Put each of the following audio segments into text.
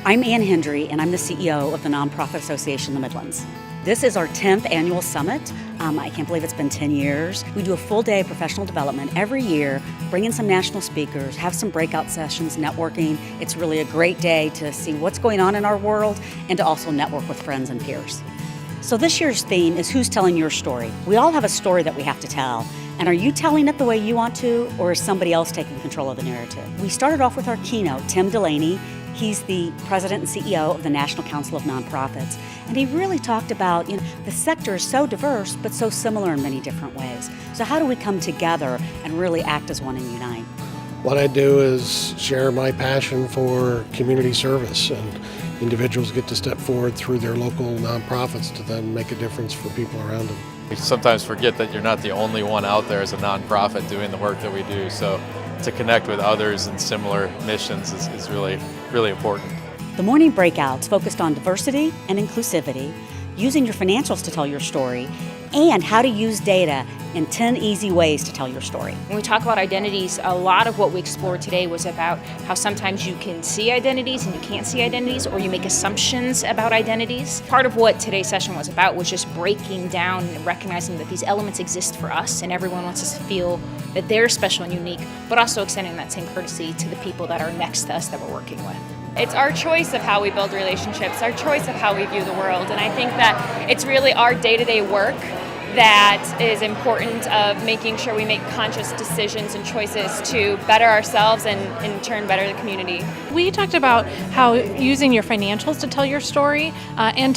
I'm Ann Hendry, and I'm the CEO of the Nonprofit Association of the Midlands. This is our 10th annual summit. I can't believe it's been 10 years. We do a full day of professional development every year, bring in some national speakers, have some breakout sessions, networking. It's really a great day to see what's going on in our world and to also network with friends and peers. So this year's theme is Who's Telling Your Story? We all have a story that we have to tell. And are you telling it the way you want to, or is somebody else taking control of the narrative? We started off with our keynote, Tim Delaney. He's the president and CEO of the National Council of Nonprofits. And he really talked about, the sector is so diverse, but so similar in many different ways. So how do we come together and really act as one and unite? What I do is share my passion for community service, and individuals get to step forward through their local nonprofits to then make a difference for people around them. We sometimes forget that you're not the only one out there as a nonprofit doing the work that we do. So to connect with others in similar missions is really, really important. The morning breakouts focused on diversity and inclusivity, using your financials to tell your story, and how to use data in 10 easy ways to tell your story. When we talk about identities, a lot of what we explored today was about how sometimes you can see identities and you can't see identities, or you make assumptions about identities. Part of what today's session was about was just breaking down and recognizing that these elements exist for us, and everyone wants us to feel that they're special and unique, but also extending that same courtesy to the people that are next to us that we're working with. It's our choice of how we build relationships, our choice of how we view the world, and I think that it's really our day-to-day work that is important of making sure we make conscious decisions and choices to better ourselves and in turn better the community. We talked about how using your financials to tell your story and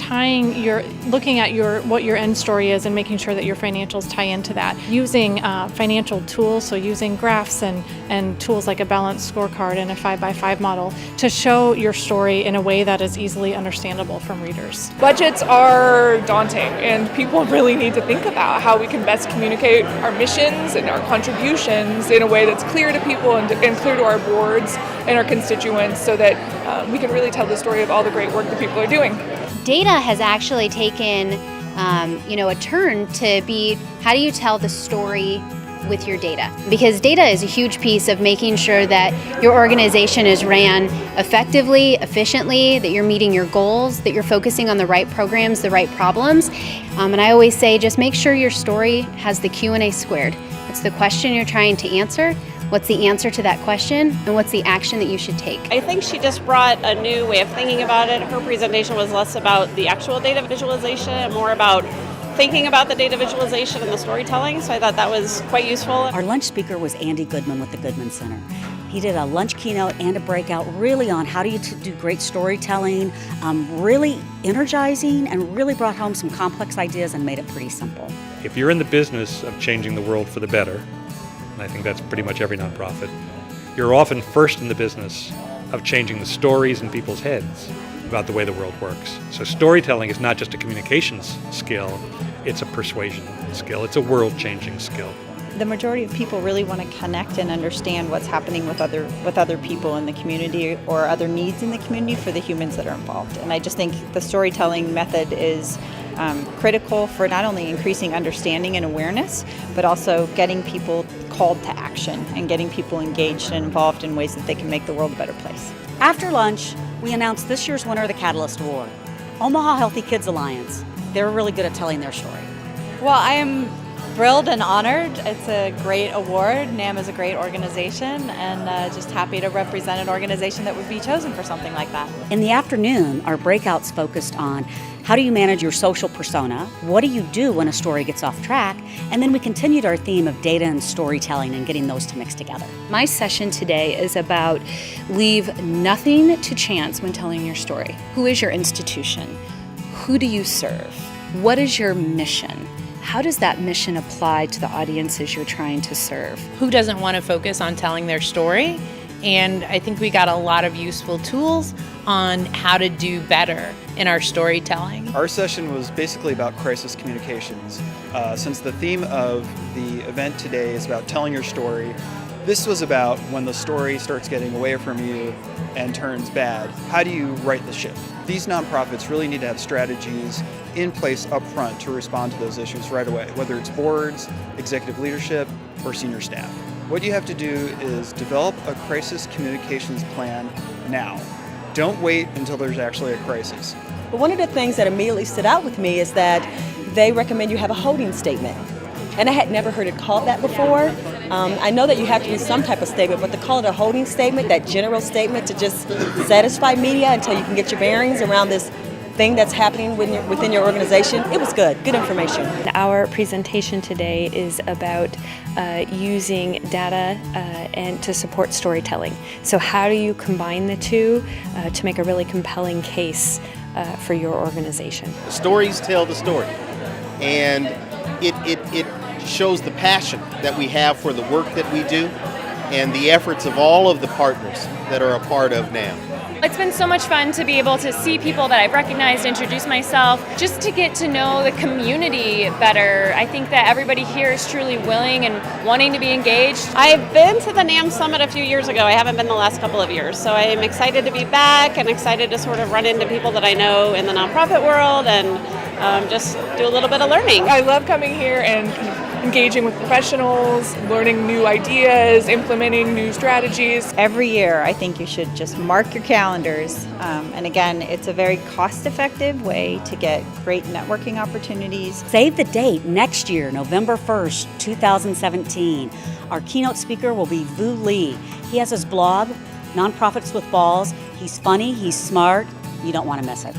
looking at what your end story is and making sure that your financials tie into that. Using financial tools, so using graphs and tools like a balanced scorecard and a 5x5 model to show your story in a way that is easily understandable from readers. Budgets are daunting, and people really need to think about how we can best communicate our missions and our contributions in a way that's clear to people and clear to our boards and our constituents, so that we can really tell the story of all the great work that people are doing. Data has actually taken a turn to be, how do you tell the story with your data? Because data is a huge piece of making sure that your organization is ran effectively, efficiently, that you're meeting your goals, that you're focusing on the right programs, the right problems. And I always say, just make sure your story has the Q&A squared. What's the question you're trying to answer? What's the answer to that question? And what's the action that you should take? I think she just brought a new way of thinking about it. Her presentation was less about the actual data visualization and more about thinking about the data visualization and the storytelling, so I thought that was quite useful. Our lunch speaker was Andy Goodman with the Goodman Center. He did a lunch keynote and a breakout really on how do you do great storytelling, really energizing, and really brought home some complex ideas and made it pretty simple. If you're in the business of changing the world for the better, and I think that's pretty much every nonprofit, you're often first in the business of changing the stories in people's heads about the way the world works. So storytelling is not just a communications skill, it's a persuasion skill, it's a world-changing skill. The majority of people really want to connect and understand what's happening with other people in the community or other needs in the community for the humans that are involved. And I just think the storytelling method is critical for not only increasing understanding and awareness, but also getting people called to action and getting people engaged and involved in ways that they can make the world a better place. After lunch, we announced this year's winner of the Catalyst Award, Omaha Healthy Kids Alliance. They're really good at telling their story. Well, I am thrilled and honored. It's a great award. NAM is a great organization, and just happy to represent an organization that would be chosen for something like that. In the afternoon, our breakouts focused on how do you manage your social persona, what do you do when a story gets off track, and then we continued our theme of data and storytelling and getting those to mix together. My session today is about leave nothing to chance when telling your story. Who is your institution? Who do you serve? What is your mission? How does that mission apply to the audiences you're trying to serve? Who doesn't want to focus on telling their story? And I think we got a lot of useful tools on how to do better in our storytelling. Our session was basically about crisis communications. Since the theme of the event today is about telling your story, this was about when the story starts getting away from you and turns bad. How do you right the ship? These nonprofits really need to have strategies in place up front to respond to those issues right away, whether it's boards, executive leadership, or senior staff. What you have to do is develop a crisis communications plan now. Don't wait until there's actually a crisis. But one of the things that immediately stood out with me is that they recommend you have a holding statement. And I had never heard it called that before. I know that you have to do some type of statement, but to call it a holding statement, that general statement to just satisfy media until you can get your bearings around this thing that's happening within your organization, it was good information. Our presentation today is about using data and to support storytelling. So how do you combine the two to make a really compelling case for your organization? Stories tell the story, and it shows the passion that we have for the work that we do and the efforts of all of the partners that are a part of NAM. It's been so much fun to be able to see people that I've recognized, introduce myself, just to get to know the community better. I think that everybody here is truly willing and wanting to be engaged. I've been to the NAM Summit a few years ago. I haven't been the last couple of years. So I am excited to be back and excited to sort of run into people that I know in the nonprofit world and just do a little bit of learning. I love coming here and engaging with professionals, learning new ideas, implementing new strategies. Every year, I think you should just mark your calendars. And again, it's a very cost-effective way to get great networking opportunities. Save the date next year, November 1st, 2017. Our keynote speaker will be Vu Lee. He has his blog, Nonprofits with Balls. He's funny, he's smart. You don't want to miss it.